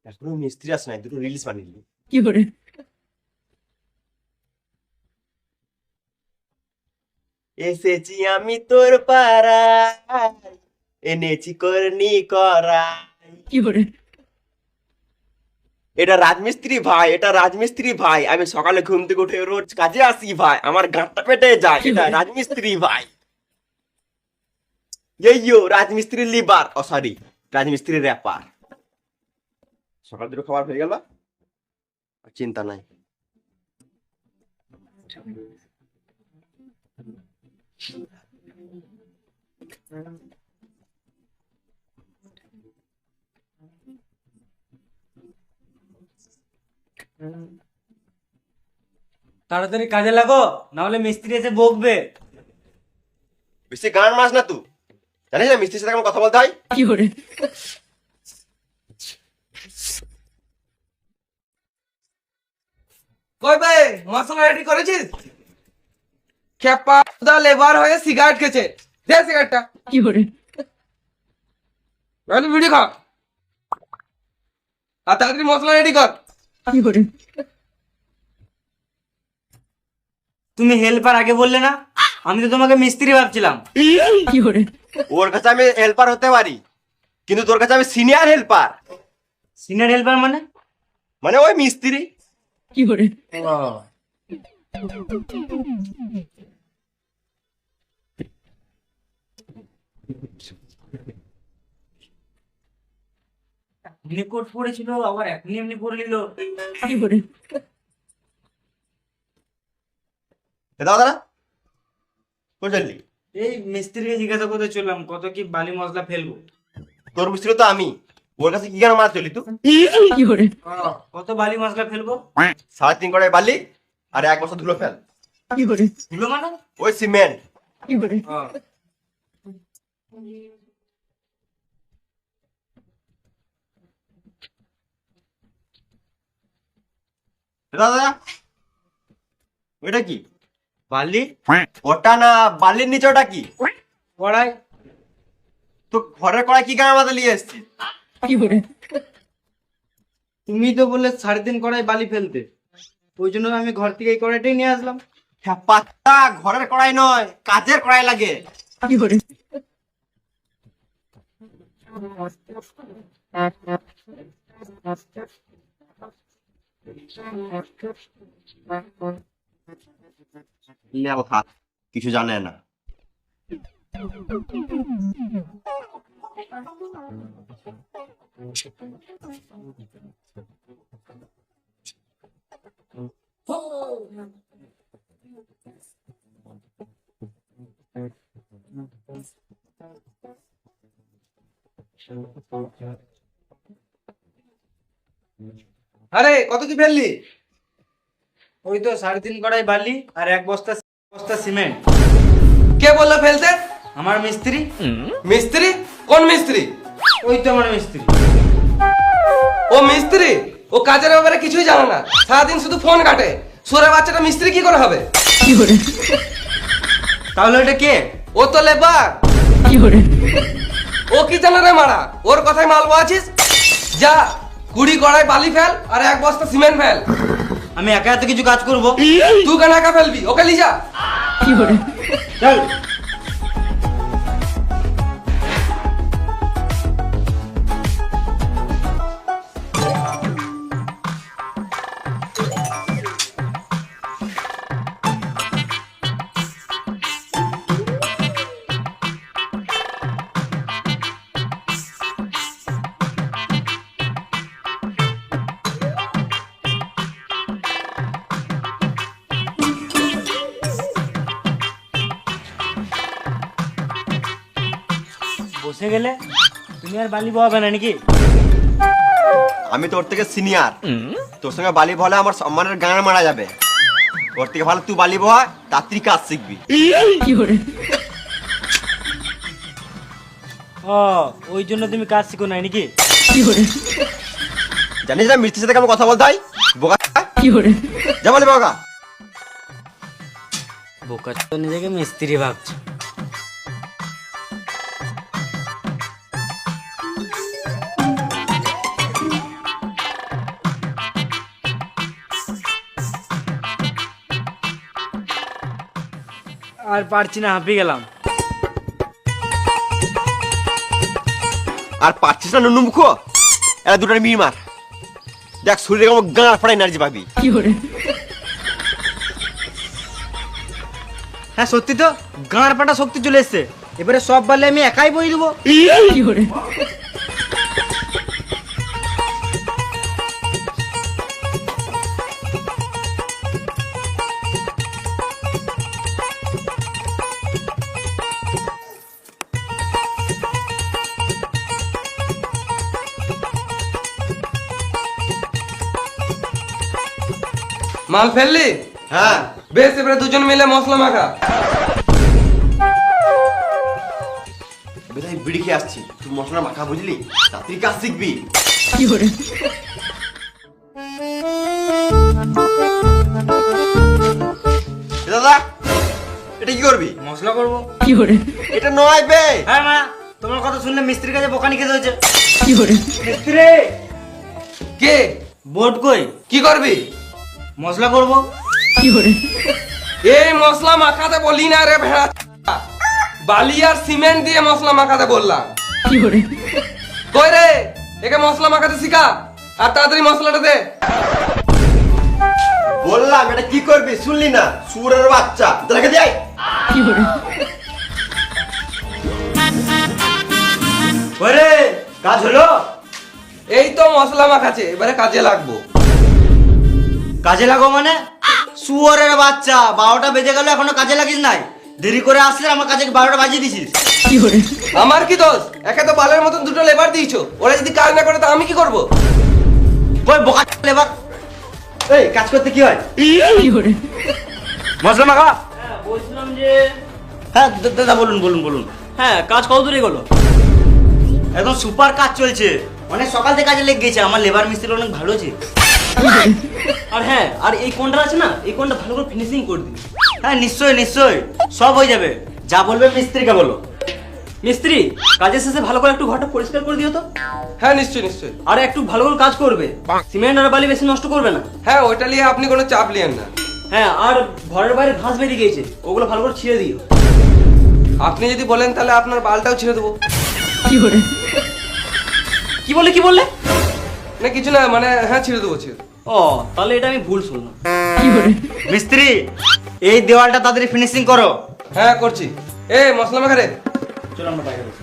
এখনো মিস্ত্রি আসে নাই, দুটো রিলস বানিয়ে দিবি। কি করে? এসেছি আমি তোর পাড়ায়, এনেছি করনি করাই। কি করে? এটা রাজমিস্ত্রি ভাই, এটা রাজমিস্ত্রি ভাই। আমি সকালে ঘুম থেকে উঠে রোজ কাজে আসি ভাই, আমার গাঁটটা পেটে যায়। এটা রাজমিস্ত্রি ভাই। ইয়ো রাজমিস্ত্রি লিবার, ও সরি, রাজমিস্ত্রি র্যাপার। সকাল দুটো খাবার হয়ে গেল, আর চিন্তা নাই। তাড়াতাড়ি কাজে লাগো, না হলে মিস্ত্রি এসে বকবে। বেশি গান মাস না তুই, জানিস না মিস্ত্রির সাথে কেমন কথা বলতে হয়। কি করে? কই ভাই, মশলা রেডি করেছিস? খেপা দা লেবার হয়ে সিগারেট খেছে, দে সিগারেটটা। কি করে? নাহলে ভিডিও খা। আর তাড়াতাড়ি মশলা রেডি কর। কি করে? তুমি হেল্পার আগে বললে না? আমি তো তোমাকে মিস্ত্রি ভাবছিলাম। কি করে? ওর কাছে আমি হেল্পার হতে পারি, কিন্তু তোর কাছে আমি সিনিয়র হেল্পার, সিনিয়র হেল্পার মানে? মানে ওই মিস্ত্রি। কি করে? এমনি কোট পড়েছিল, আবার এমনি এমনি পড়ে নিল। কি করে? দাদা কোন চললি? এই মিস্ত্রিকে জিজ্ঞাসা করতে চললাম কত কি বালি মশলা ফেলবো। তোর মিস্ত্রি তো আমি, ওর কাছে কি কেন মারা চলি তুই? কি করে? কত বালি মশলা ফেলবো? 3.5 কড়াই বালি আর 1 বস্তা ধুলো ফেল। কি করে? ধুলো মানে? ওই সিমেন্ট। কি করে? দাদা ওটা কি? বালি ওটা না, বালির নিচে ওটা কি? কড়াই। তো ঘরের কড়াই কি গান মাথা নিয়ে এসছিস? কি করে? তুমি তো বললে 3.5 কড়াই বালি ফেলতে, ওই জন্য আমি ঘর থেকে এই কড়াইটাই নিয়ে আসলাম। হ্যাঁ পাত্তা, ঘরের কড়াই নয়, কাজের কড়াই লাগে। কি করে? লেও থাক, কিছু জানে না। আরে কত কি ফেললি? ওই তো 3.5 কড়াই বালি আর 1 বস্তা বস্তা সিমেন্ট। কে বললো ফেলতে? আমার মিস্ত্রি। মিস্ত্রি? কোন মিস্ত্রি? ওই তো আমার মিস্ত্রি। ও মিস্ত্রি? ও কাজের ব্যাপারে কিছুই জানে না, সারাদিন শুধু ফোন কাটে। সুরে বাচ্চাটা মিস্ত্রি কি করে হবে? কি করে? তাহলে ওটা কে? ও তো লেবার। কি করে? ও কি জানে রে মারা? ওর কথাই মালবো আছিস? যা 20 কড়াই বালি ফেল আর 1 বস্তা সিমেন্ট ফেল। আমি একা এত কিছু কাজ করব? তুই কেন একা ফেলবি? ওকে লি যা। কি করে? চল। বসে গেলে তুমি আর বালি বহাবে না নাকি? আমি তোর থেকে সিনিয়র, তোর সঙ্গে বালি বলে আমার সম্মানের গান মারা যাবে। ওর থেকে ভালো তুই বালি বয়, তাড়াতাড়ি কাজ শিখবি। কি করে? ও, ওই জন্য তুমি কাজ শিখো নাই নাকি? কি করে? জানিস না মিস্ত্রির সাথে কেমন কথা বলতে হয়? বোকা কি করে? যা বলি বোকা। বোকা তো নিজেকে মিস্ত্রি ভাবছে। আর পারছি না, হাঁপিয়ে গেলাম। আর পারছিস না নুনু মুখো, এরা দুটার মিল মার। দেখ শরীরে আমার গাঁড় ফাড়া এনার্জি পাবি। কি hore হ্যাঁ সত্যি তো, গাঁড় পাটা শক্তি চলে এসছে। এবারে সব বালে আমি একাই বই দেবো। কি hore মাল ফেললি? হ্যাঁ বেশ, এবারে দুজন মিলে মশলা মাখা। বেটাই বিড়ি খেয়ে আসছি, তুই মশলা মাখা বুঝলি, তাড়াতাড়ি কাজ শিখবি। কি hore এ দাদা, এটা কি করবি? মশলা করবো। কি hore এটা নয় বে। হ্যাঁ মা, তোমার কথা শুনলে মিস্ত্রির কাছে বোকানি খেতে হয়েছে। কি hore মিস্ত্রি, কে? বোর্ড কই? কি করবি? মশলা করবো। কি hore এই মশলা মাখাতে বলি না রে ভেড়া, বালি আর সিমেন্ট দিয়ে মশলা মাখাতে বললাম। কি hore কই রে, একে মশলা মাখাতে শিখা, আর তাড়াতাড়ি মশলাটা দে। বললাম এটা কি করবি, শুনলি না? সুরের বাচ্চা, তোকে যাই। কি hore ওরে, কাজ হলো? এই তো মশলা মাখাচ্ছে, এবারে কাজে লাগবো। কাজে লাগো মানে? শুয়োরের বাচ্চা, 12টা বেজে গেল এখনো কাজে লাগিস নাই। দেরি করে আসলে আমার কাজে 12টা বাজিয়ে দিছিস। কি hore আমার কি দোষ? একে তো বালের মতন দুটো লেবার দিয়েছো, ওরা যদি কাজ না করে তা আমি কি করব? ওই বোকা লেবার। এই কাজ করতে কি হয়? কি hore মশলা মাখা। হ্যাঁ বলছিলাম যে হ্যাঁ দাদা বলুন বলুন বলুন। হ্যাঁ কাজ কত দূরে গেলো? একদম সুপার কাজ চলছে, অনেক সকাল থেকে কাজে লেগে গেছে। আমার লেবার মিস্ত্রি অনেক ভালো আছে। আর হ্যাঁ, আর এই কোনটা আছে না, এই কোনটা ভালো করে ফিনিশিং করে দিবি। হ্যাঁ নিশ্চয়ই নিশ্চয়ই, সব হয়ে যাবে। যা বলবে মিস্ত্রিকে বলো। মিস্ত্রি, কাজের শেষে ভালো করে একটু ঘরটা পরিষ্কার করে দিও তো। হ্যাঁ নিশ্চয়ই নিশ্চয়ই। আর একটু ভালো করে কাজ করবে, সিমেন্ট আর বালি বেশি নষ্ট করবে না। হ্যাঁ ওইটা নিয়ে আপনি কোনো চাপ নিয়েন না। হ্যাঁ, আর ঘরের বাইরে ঘাস বেরিয়ে গিয়েছে, ওগুলো ভালো করে ছিঁড়ে দিও। আপনি যদি বলেন তাহলে আপনার বালটাও ছেড়ে দেবো। কি hore কি বললে কি বললে? না কিছু না, মানে হ্যাঁ ছেড়ে দেবো ছেড়ে দেবো। ও, তাহলে এটা আমি ভুল শুনলাম। কি hore মিস্ত্রি, এই দেওয়ালটা তাড়াতাড়ি ফিনিশিং করো। হ্যাঁ করছি। এ মশলা মাখা রে। চলো আমরা বাইরে বসি।